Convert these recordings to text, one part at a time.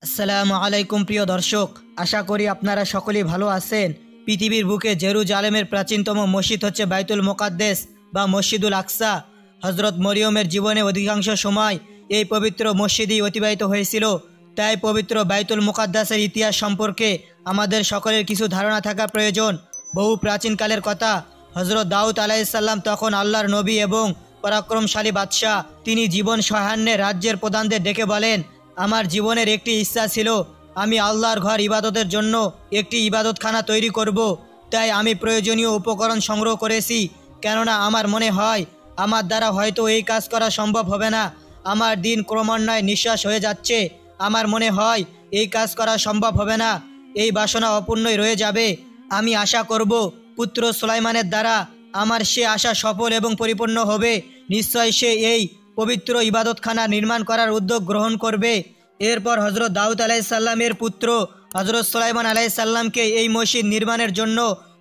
আসসালামু আলাইকুম প্রিয় দর্শক, আশা করি আপনারা সকলেই ভালো আছেন। পৃথিবীর বুকে জেরুজালেমের প্রাচীনতম মসজিদ হচ্ছে বাইতুল মোকাদ্দেস বা মসজিদুল আকসা। হজরত মরিয়মের জীবনে অধিকাংশ সময় এই পবিত্র মসজিদই অতিবাহিত হয়েছিল। তাই পবিত্র বাইতুল মোকাদ্দাসের ইতিহাস সম্পর্কে আমাদের সকলের কিছু ধারণা থাকা প্রয়োজন। বহু প্রাচীনকালের কথা, হজরত দাউদ আলাইসাল্লাম তখন আল্লাহর নবী এবং পরাক্রমশালী বাদশাহ। তিনি জীবন সাহান্যে রাজ্যের প্রধানদের ডেকে বলেন, আমার জীবনের একটি ইচ্ছা ছিল, আমি আল্লাহর ঘর ইবাদতের জন্য একটি ইবাদতখানা তৈরি করব। তাই আমি প্রয়োজনীয় উপকরণ সংগ্রহ করেছি, কেননা আমার মনে হয় আমার দ্বারা হয়তো এই কাজ করা সম্ভব হবে না। আমার দিন ক্রমান্বয়ে নিঃশ্বাস হয়ে যাচ্ছে। আমার মনে হয় এই কাজ করা সম্ভব হবে না, এই বাসনা অপূর্ণই রয়ে যাবে। আমি আশা করব পুত্র সুলাইমানের দ্বারা আমার সে আশা সফল এবং পরিপূর্ণ হবে। নিশ্চয় সে এই পবিত্র ইবাদতখানা নির্মাণ করার উদ্যোগ গ্রহণ করবে। এরপর হজরত দাউদ আলাইসাল্লামের পুত্র হজরত সুলাইমান আলাইসাল্লামকে এই মসজিদ নির্মাণের জন্য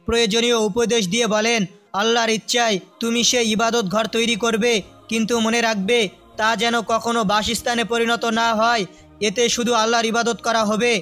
প্রয়োজনীয় উপদেশ দিয়ে বলেন, আল্লাহর ইচ্ছায় তুমি সে ইবাদত ঘর তৈরি করবে, কিন্তু মনে রাখবে তা যেন কখনো বাসস্থানে পরিণত না হয়, এতে শুধু আল্লাহর ইবাদত করা হবে।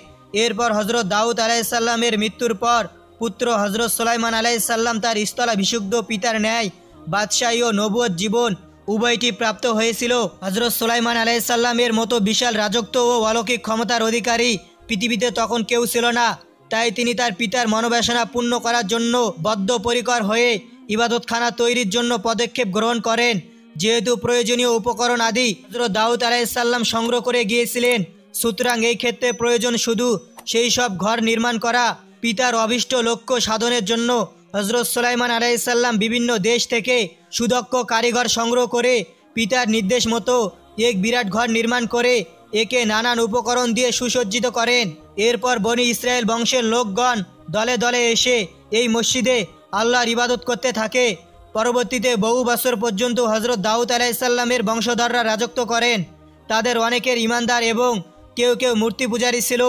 এরপর হজরত দাউদ আলাইসাল্লামের মৃত্যুর পর পুত্র হজরত সুলাইমান আলাইসাল্লাম তার স্থলাভিষিক্ত পিতার ন্যায় বাদশাহী ও নবুয়ত জীবন উভয়টি প্রাপ্ত হয়েছিল। হজরত সুলাইমান আলাইসাল্লামের মতো বিশাল রাজত্ব ও অলৌকিক ক্ষমতার অধিকারী পৃথিবীতে তখন কেউ ছিল না। তাই তিনি তার পিতার মনোবাসনা পূর্ণ করার জন্য বদ্ধপরিকর হয়ে ইবাদতখানা তৈরির জন্য পদক্ষেপ গ্রহণ করেন। যেহেতু প্রয়োজনীয় উপকরণ আদি হজরত দাউদ আলাইসাল্লাম সংগ্রহ করে গিয়েছিলেন, সুতরাং এই ক্ষেত্রে প্রয়োজন শুধু সেই সব ঘর নির্মাণ করা। পিতার অভীষ্ট লক্ষ্য সাধনের জন্য হজরত সুলাইমান আলাইসাল্লাম বিভিন্ন দেশ থেকে সুদক্ষ কারিগর সংগ্রহ করে পিতার নির্দেশ মতো এক বিরাট ঘর নির্মাণ করে একে নানান উপকরণ দিয়ে সুসজ্জিত করেন। এরপর বনি ইসরায়েল বংশের লোকগণ দলে দলে এসে এই মসজিদে আল্লাহর ইবাদত করতে থাকে। পরবর্তীতে বহু বছর পর্যন্ত হজরত দাউদ আলাইসাল্লামের বংশধররা রাজত্ব করেন। তাদের অনেকের ইমানদার এবং কেউ কেউ মূর্তি পূজারী ছিল।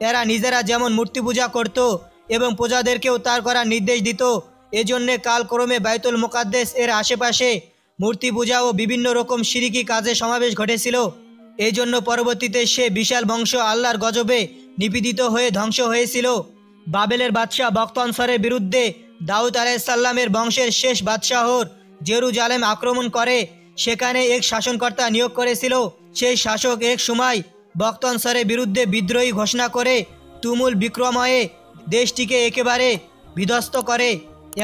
এরা নিজেরা যেমন মূর্তি পূজা করত এবং প্রজাদেরকেও তার করার নির্দেশ দিত। এজন্যে কালক্রমে বাইতুল মোকাদ্দেস এর আশেপাশে মূর্তি পূজা ও বিভিন্ন রকম শিরকি কাজে সমাবেশ ঘটেছিল। এই জন্য পরবর্তীতে সে বিশাল বংশ আল্লাহর গজবে নিপীড়িত হয়ে ধ্বংস হয়েছিল। বাবেলের বাদশাহ বখতানসরের বিরুদ্ধে দাউদ আলাইসাল্লামের বংশের শেষ বাদশাহর জেরুজালেম আক্রমণ করে সেখানে এক শাসনকর্তা নিয়োগ করেছিল। সেই শাসক এক সময় বখতানসরের বিরুদ্ধে বিদ্রোহী ঘোষণা করে তুমুল বিক্রময়ে দেশটিকে একেবারে বিধ্বস্ত করে।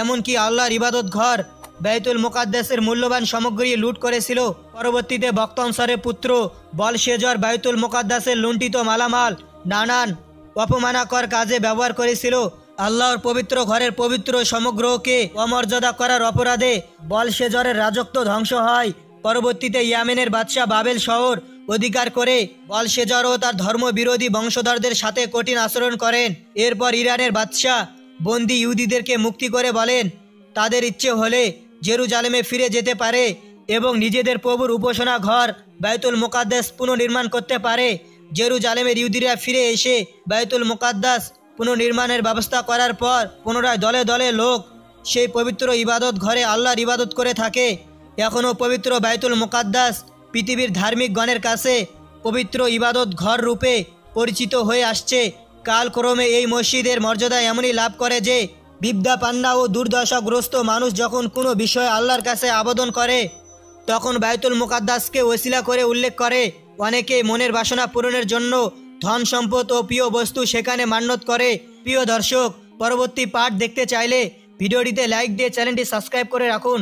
এমনকি আল্লাহর ইবাদত ঘর বাইতুল মোকাদ্দেসের মূল্যবান সামগ্রী লুট করেছিল। পরবর্তীতে বখতানসরের পুত্র বলশেজর বাইতুল মোকাদ্দেসের লুণ্ঠিত মালামাল নানান অপমানকর কাজে ব্যবহার করেছিল। আল্লাহর পবিত্র ঘরের পবিত্র সমগ্রকে অমর্যাদা করার অপরাধে বলশেজরের রাজত্ব ধ্বংস হয়। পরবর্তীতে ইয়েমেনের বাদশাহ বাবেল শহর অধিকার করে বলশেজর ও তার ধর্মবিরোধী বংশধরদের সাথে কঠিন আচরণ করেন। এরপর ইরানের বাদশাহ বন্দী ইহুদিদেরকে মুক্তি করে বলেন, তাদের ইচ্ছে হলে জেরুজালেমে ফিরে যেতে পারে এবং নিজেদের প্রভুর উপাসনা ঘর বাইতুল মোকাদ্দেস পুনর্নির্মাণ করতে পারে। জেরুজালেমের ইহুদিরা ফিরে এসে বাইতুল মোকাদ্দাস পুনর্নির্মাণের ব্যবস্থা করার পর পুনরায় দলে দলে লোক সেই পবিত্র ইবাদত ঘরে আল্লাহর ইবাদত করে থাকে। এখনও পবিত্র বাইতুল মোকাদ্দাস পৃথিবীর ধার্মিক গণের কাছে পবিত্র ইবাদত ঘর রূপে পরিচিত হয়ে আসছে। কালক্রমে এই মসজিদের মর্যাদা এমনই লাভ করে যে বিদ্যাপান্না ও দুর্দশাগ্রস্ত মানুষ যখন কোনো বিষয়ে আল্লাহর কাছে আবেদন করে তখন বাইতুল মোকাদ্দাসকে ওসিলা করে উল্লেখ করে। অনেকে মনের বাসনা পূরণের জন্য ধন সম্পদ ও প্রিয় বস্তু সেখানে মান্যত করে। প্রিয় দর্শক, পরবর্তী পার্ট দেখতে চাইলে ভিডিওটিতে লাইক দিয়ে চ্যানেলটি সাবস্ক্রাইব করে রাখুন।